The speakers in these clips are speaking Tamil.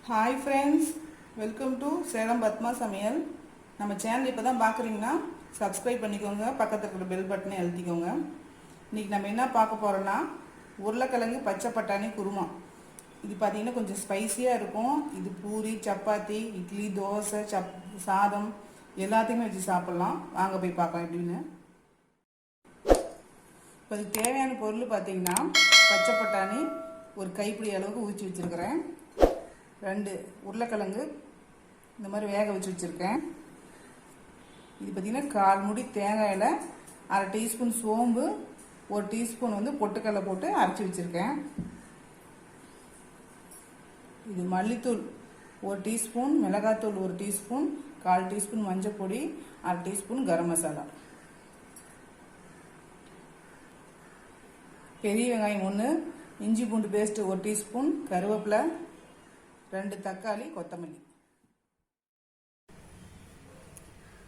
Hi friends, welcome to Salem Padma சமையல். நம்ம சேனல் இப்போ தான் பார்க்குறீங்கன்னா சப்ஸ்கிரைப் பண்ணிக்கோங்க, பக்கத்தில் இருக்கிற பெல் பட்டனை அழுத்திக்கோங்க. இன்றைக்கி நம்ம என்ன பார்க்க போகிறோன்னா உருளைக்கிழங்கு பச்சை பட்டாணி குருமா. இது பார்த்திங்கன்னா கொஞ்சம் ஸ்பைஸியாக இருக்கும். இது பூரி, சப்பாத்தி, இட்லி, தோசை, சாதம் எல்லாத்தையுமே வச்சு சாப்பிட்லாம். வாங்க போய் பார்க்கலாம் எப்படின்னு. இப்போ அதுக்கு தேவையான பொருள் பார்த்திங்கன்னா பச்சை பட்டாணி ஒரு கைப்பிடி அளவுக்கு ஊற்றி வச்சுருக்கிறேன். 2 உருளைக்கிழங்கு இந்த மாதிரி வேக வச்சு வச்சுருக்கேன். இது பார்த்திங்கன்னா 1/4 மூடி தேங்காயில் 1/2 டீஸ்பூன் சோம்பு, 1 டீஸ்பூன் பொட்டுக்கடலை போட்டு அரைச்சி வச்சுருக்கேன். இது மல்லித்தூள் 1 டீஸ்பூன், மிளகாத்தூள் 1 டீஸ்பூன், 1/4 டீஸ்பூன் மஞ்சள் பொடி, 1/2 டீஸ்பூன் கரம் மசாலா. பெரிய வெங்காயம் 1, இஞ்சி பூண்டு பேஸ்ட்டு 1 டீஸ்பூன், கருவேப்பிலை, 2 தக்காளி, கொத்தமல்லி.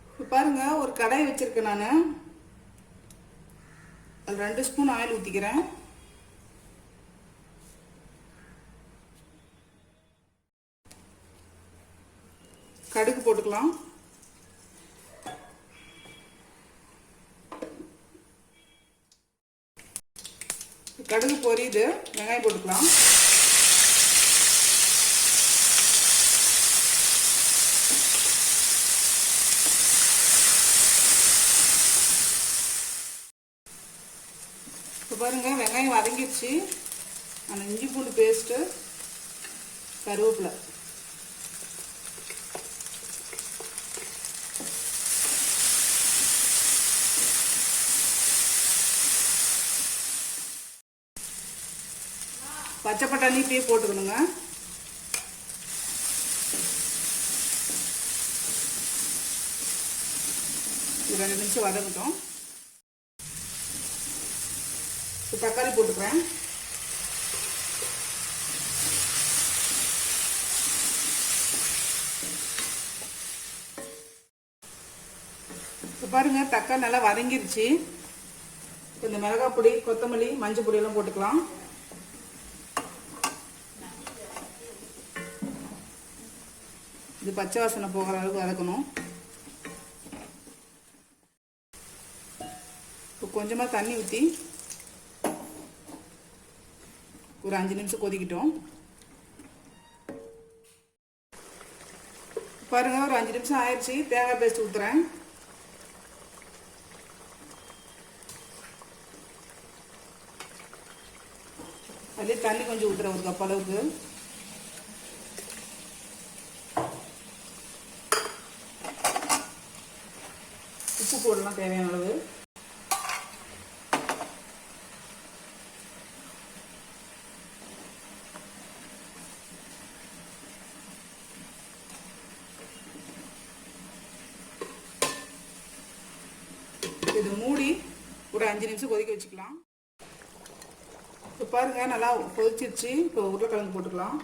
இப்போ பாருங்க, ஒரு கடாய் வச்சிருக்கேன் நான். அதில் 2 ஸ்பூன் ஆயில் ஊற்றிக்கிறேன். கடுகு போட்டுக்கலாம். கடுகு பொரியுது, வெங்காயம் போட்டுக்கலாம். இப்போ பாருங்க, வெங்காயம் வதங்கிடுச்சு. அந்த இஞ்சி பூண்டு பேஸ்ட்டு, கருவேப்பிலை, பச்சை பட்டாணி இப்படியே போட்டுக்கணுங்க. இது 2 நிமிஷம் வதங்கட்டும். தக்காளி போட்டுக்கிறேன். இப்போ பாருங்க, தக்காளி நல்லா வதங்கிருச்சு. இந்த மிளகாய் பொடி, கொத்தமல்லி, மஞ்சள் பொடி எல்லாம் போட்டுக்கலாம். இது பச்சை வாசனை போகிற அளவுக்கு வதக்கணும். இப்போ கொஞ்சமாக தண்ணி ஊற்றி ஒரு 5 நிமிஷம் கொதிக்கிட்டோம். பாருங்க, ஒரு 5 நிமிஷம் ஆயிடுச்சு. தேங்காய் பேஸ்ட் ஊற்றுறேன். அதுலேயே தண்ணி கொஞ்சம் ஊற்றுறேன், 1 கப் அளவுக்கு. உப்பு போடலாம் தேவையான அளவு. இது மூடி ஒரு 5 நிமிஷம் கொதிக்க வச்சுக்கலாம். இப்போ பாருங்க, நல்லா கொதிச்சிருச்சு. இப்போ உருளைக்கிழங்கு போட்டுக்கலாம்.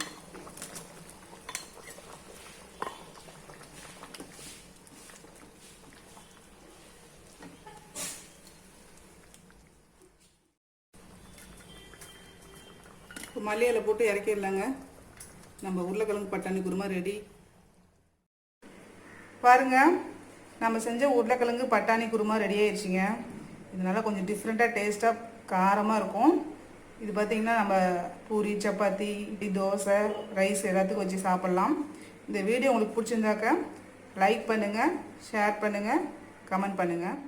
இப்போ மல்லி இலை போட்டு இறக்கிடலாங்க. நம்ம உருளைக்கிழங்கு பட்டாணி குருமா ரெடி. பாருங்க, நம்ம செஞ்ச உருளைக்கிழங்கு பட்டாணி குருமா ரெடி ஆயிடுச்சுங்க. இதனால கொஞ்சம் டிஃப்ரெண்ட்டாக டேஸ்ட்டாக காரமாக இருக்கும். இது பார்த்திங்கன்னா நம்ம பூரி, சப்பாத்தி, இட்லி, தோசை, ரைஸ் எல்லாத்துக்கும் வச்சு சாப்பிட்லாம். இந்த வீடியோ உங்களுக்கு பிடிச்சிருந்தாக்க லைக் பண்ணுங்கள், ஷேர் பண்ணுங்கள், கமெண்ட் பண்ணுங்கள்.